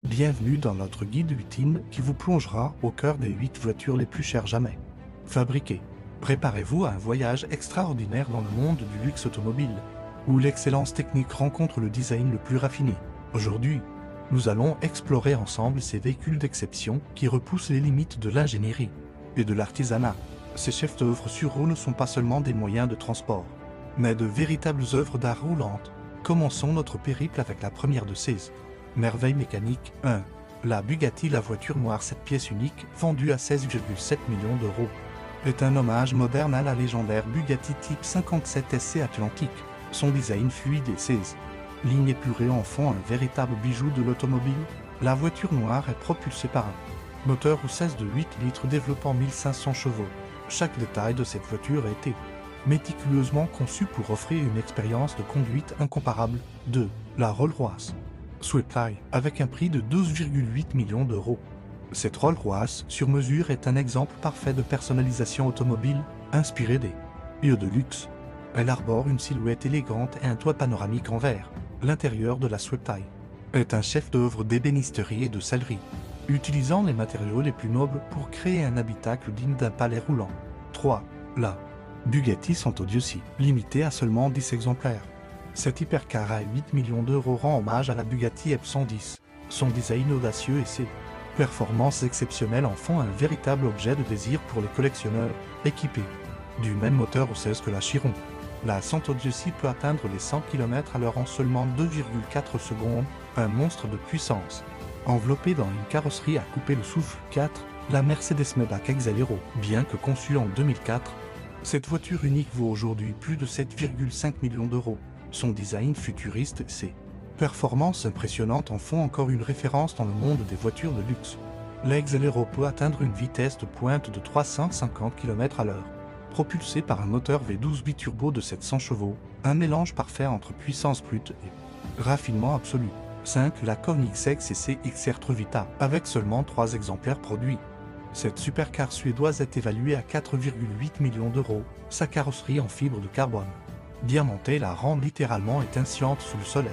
Bienvenue dans notre guide ultime qui vous plongera au cœur des 8 voitures les plus chères jamais fabriquées. Préparez-vous à un voyage extraordinaire dans le monde du luxe automobile, où l'excellence technique rencontre le design le plus raffiné. Aujourd'hui, nous allons explorer ensemble ces véhicules d'exception qui repoussent les limites de l'ingénierie et de l'artisanat. Ces chefs-d'œuvre sur roues ne sont pas seulement des moyens de transport, mais de véritables œuvres d'art roulantes. Commençons notre périple avec la première de ces merveilles mécaniques. 1. La Bugatti, la voiture noire 7 pièces unique, vendue à 16,7 millions d'euros, est un hommage moderne à la légendaire Bugatti Type 57 SC Atlantique. Son design fluide et ses lignes épurées en font un véritable bijou de l'automobile. La voiture noire est propulsée par un moteur ou 16 de 8 litres développant 1500 chevaux. Chaque détail de cette voiture a été méticuleusement conçu pour offrir une expérience de conduite incomparable. 2. La Rolls-Royce Sweeptail, avec un prix de 12,8 millions d'euros. Cette Rolls-Royce sur mesure est un exemple parfait de personnalisation automobile, inspirée des lieux de luxe. Elle arbore une silhouette élégante et un toit panoramique en verre. L'intérieur de la Sweeptail est un chef-d'œuvre d'ébénisterie et de sellerie, utilisant les matériaux les plus nobles pour créer un habitacle digne d'un palais roulant. 3. La Bugatti Santo Diossi, limitée à seulement 10 exemplaires. Cette hypercar à 8 millions d'euros rend hommage à la Bugatti F110. Son design audacieux et ses performances exceptionnelles en font un véritable objet de désir pour les collectionneurs. Équipée du même moteur au 16 que la Chiron, la Santo Diossi peut atteindre les 100 km/h en seulement 2,4 secondes, un monstre de puissance. Enveloppée dans une carrosserie à couper le souffle 4, la Mercedes Maybach Exelero, bien que conçue en 2004, cette voiture unique vaut aujourd'hui plus de 7,5 millions d'euros. Son design futuriste et ses performances impressionnantes en font encore une référence dans le monde des voitures de luxe. L'Exelero peut atteindre une vitesse de pointe de 350 km/h, propulsé par un moteur V12 biturbo de 700 chevaux, un mélange parfait entre puissance brute et raffinement absolu. 5. La Koenigsegg CC XR Truvita, avec seulement 3 exemplaires produits. Cette supercar suédoise est évaluée à 4,8 millions d'euros. Sa carrosserie en fibre de carbone diamantée la rend littéralement étincelante sous le soleil.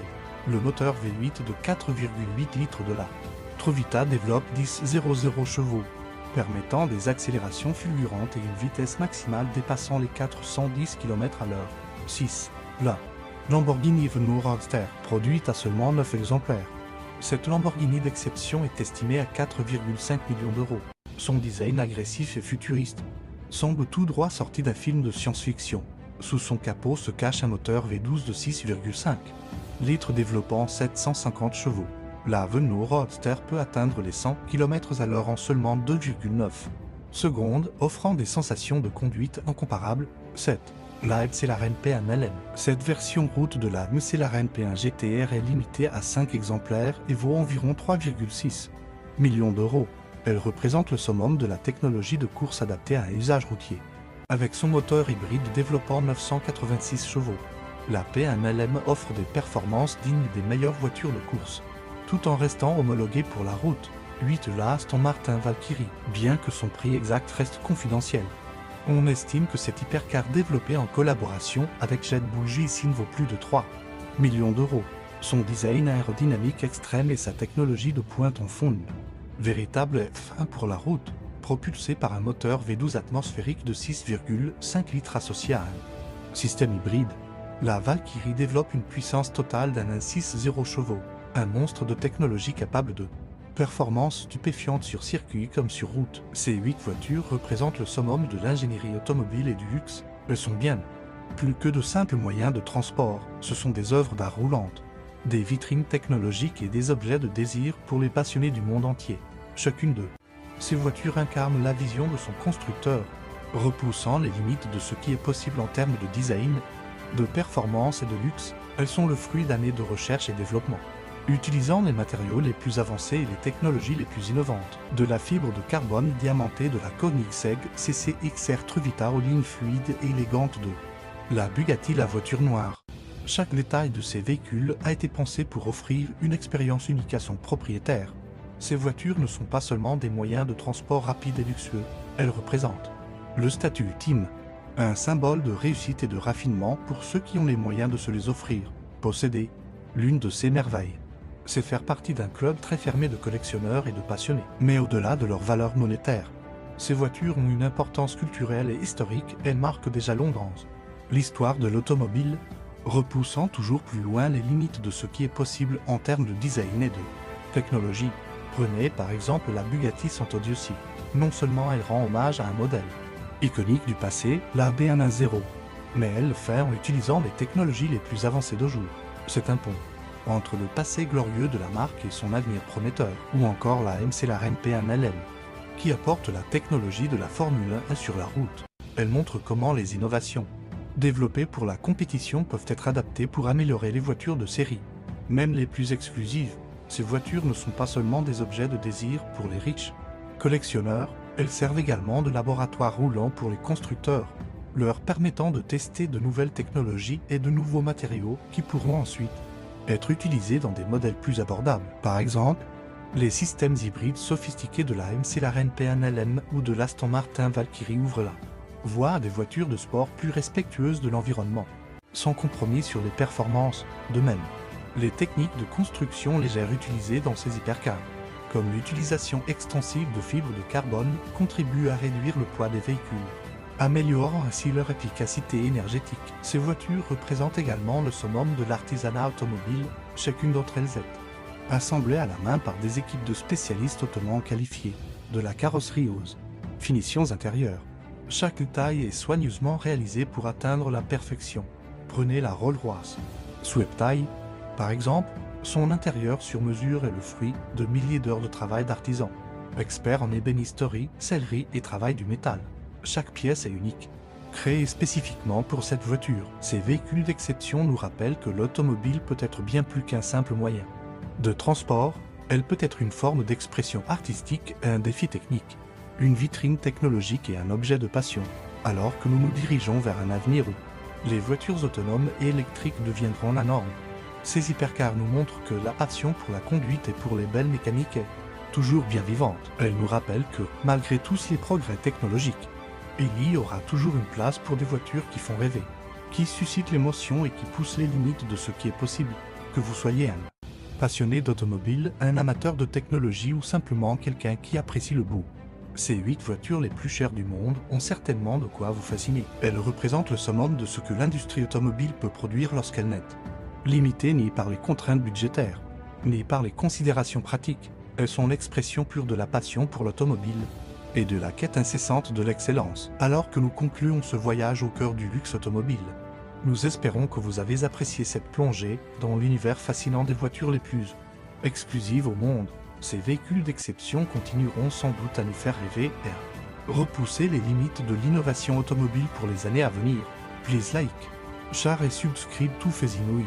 Le moteur V8 de 4,8 litres de la Truvita développe 10,00 chevaux, permettant des accélérations fulgurantes et une vitesse maximale dépassant les 410 km/h. 6. La Lamborghini Venue Roadster, produite à seulement 9 exemplaires. Cette Lamborghini d'exception est estimée à 4,5 millions d'euros. Son design agressif et futuriste semble tout droit sorti d'un film de science-fiction. Sous son capot se cache un moteur V12 de 6,5 litres développant 750 chevaux. La Venue Roadster peut atteindre les 100 km/h en seulement 2,9 secondes, offrant des sensations de conduite incomparables. 7. La McLaren P1 Cette version route de la McLaren P1 GTR est limitée à 5 exemplaires et vaut environ 3,6 millions d'euros. Elle représente le summum de la technologie de course adaptée à un usage routier. Avec son moteur hybride développant 986 chevaux, la P1 offre des performances dignes des meilleures voitures de course, tout en restant homologuée pour la route. 8. La Aston Martin Valkyrie, bien que son prix exact reste confidentiel. On estime que cette hypercar développée en collaboration avec Jet Bull Racing vaut plus de 3 millions d'euros. Son design aérodynamique extrême et sa technologie de pointe en font une véritable F1 pour la route, propulsé par un moteur V12 atmosphérique de 6,5 litres associé à un système hybride. La Valkyrie développe une puissance totale d'un 6,0 chevaux, un monstre de technologie capable de performances stupéfiantes sur circuit comme sur route. Ces 8 voitures représentent le summum de l'ingénierie automobile et du luxe. Elles sont bien plus que de simples moyens de transport, ce sont des œuvres d'art roulantes, des vitrines technologiques et des objets de désir pour les passionnés du monde entier. Chacune d'eux, ces voitures incarnent la vision de son constructeur, repoussant les limites de ce qui est possible en termes de design, de performance et de luxe. Elles sont le fruit d'années de recherche et développement, utilisant les matériaux les plus avancés et les technologies les plus innovantes. De la fibre de carbone diamantée de la Koenigsegg CC XR Truvita aux lignes fluides et élégantes de la Bugatti la voiture noire. Chaque détail de ces véhicules a été pensé pour offrir une expérience unique à son propriétaire. Ces voitures ne sont pas seulement des moyens de transport rapides et luxueux, elles représentent le statut ultime, un symbole de réussite et de raffinement pour ceux qui ont les moyens de se les offrir. Posséder l'une de ces merveilles c'est faire partie d'un club très fermé de collectionneurs et de passionnés. Mais au-delà de leur valeur monétaire, ces voitures ont une importance culturelle et historique, elles marquent des jalons dans l'histoire de l'automobile, repoussant toujours plus loin les limites de ce qui est possible en termes de design et de technologie. Prenez par exemple la Bugatti Santo-Diossi. Non seulement elle rend hommage à un modèle iconique du passé, la B110, mais elle le fait en utilisant les technologies les plus avancées de jour. C'est un pont entre le passé glorieux de la marque et son avenir prometteur, ou encore la McLaren P1LM, qui apporte la technologie de la Formule 1 sur la route. Elle montre comment les innovations développées pour la compétition peuvent être adaptées pour améliorer les voitures de série. Même les plus exclusives, ces voitures ne sont pas seulement des objets de désir pour les riches collectionneurs, elles servent également de laboratoire roulant pour les constructeurs, leur permettant de tester de nouvelles technologies et de nouveaux matériaux qui pourront ensuite être utilisés dans des modèles plus abordables. Par exemple, les systèmes hybrides sophistiqués de la McLaren P1LM ou de l'Aston Martin Valkyrie ouvrent la voie à des voitures de sport plus respectueuses de l'environnement, sans compromis sur les performances. De même, les techniques de construction légère utilisées dans ces hypercars, comme l'utilisation extensive de fibres de carbone, contribuent à réduire le poids des véhicules, améliorant ainsi leur efficacité énergétique. Ces voitures représentent également le summum de l'artisanat automobile, chacune d'entre elles est assemblée à la main par des équipes de spécialistes hautement qualifiés, de la carrosserie aux finitions intérieures. Chaque taille est soigneusement réalisée pour atteindre la perfection. Prenez la Rolls-Royce Swept-Taille, par exemple, son intérieur sur mesure est le fruit de milliers d'heures de travail d'artisans, experts en ébénisterie, sellerie et travail du métal. Chaque pièce est unique, créée spécifiquement pour cette voiture. Ces véhicules d'exception nous rappellent que l'automobile peut être bien plus qu'un simple moyen de transport, elle peut être une forme d'expression artistique et un défi technique, une vitrine technologique et un objet de passion, alors que nous nous dirigeons vers un avenir où les voitures autonomes et électriques deviendront la norme. Ces hypercars nous montrent que la passion pour la conduite et pour les belles mécaniques est toujours bien vivante. Elle nous rappelle que, malgré tous les progrès technologiques, il y aura toujours une place pour des voitures qui font rêver, qui suscitent l'émotion et qui poussent les limites de ce qui est possible. Que vous soyez un passionné d'automobile, un amateur de technologie ou simplement quelqu'un qui apprécie le beau, ces 8 voitures les plus chères du monde ont certainement de quoi vous fasciner. Elles représentent le summum de ce que l'industrie automobile peut produire lorsqu'elle n'est limitée ni par les contraintes budgétaires, ni par les considérations pratiques. Elles sont l'expression pure de la passion pour l'automobile et de la quête incessante de l'excellence. Alors que nous concluons ce voyage au cœur du luxe automobile, nous espérons que vous avez apprécié cette plongée dans l'univers fascinant des voitures les plus exclusives au monde. Ces véhicules d'exception continueront sans doute à nous faire rêver et à repousser les limites de l'innovation automobile pour les années à venir. Please like, share et subscribe to Faisinouille.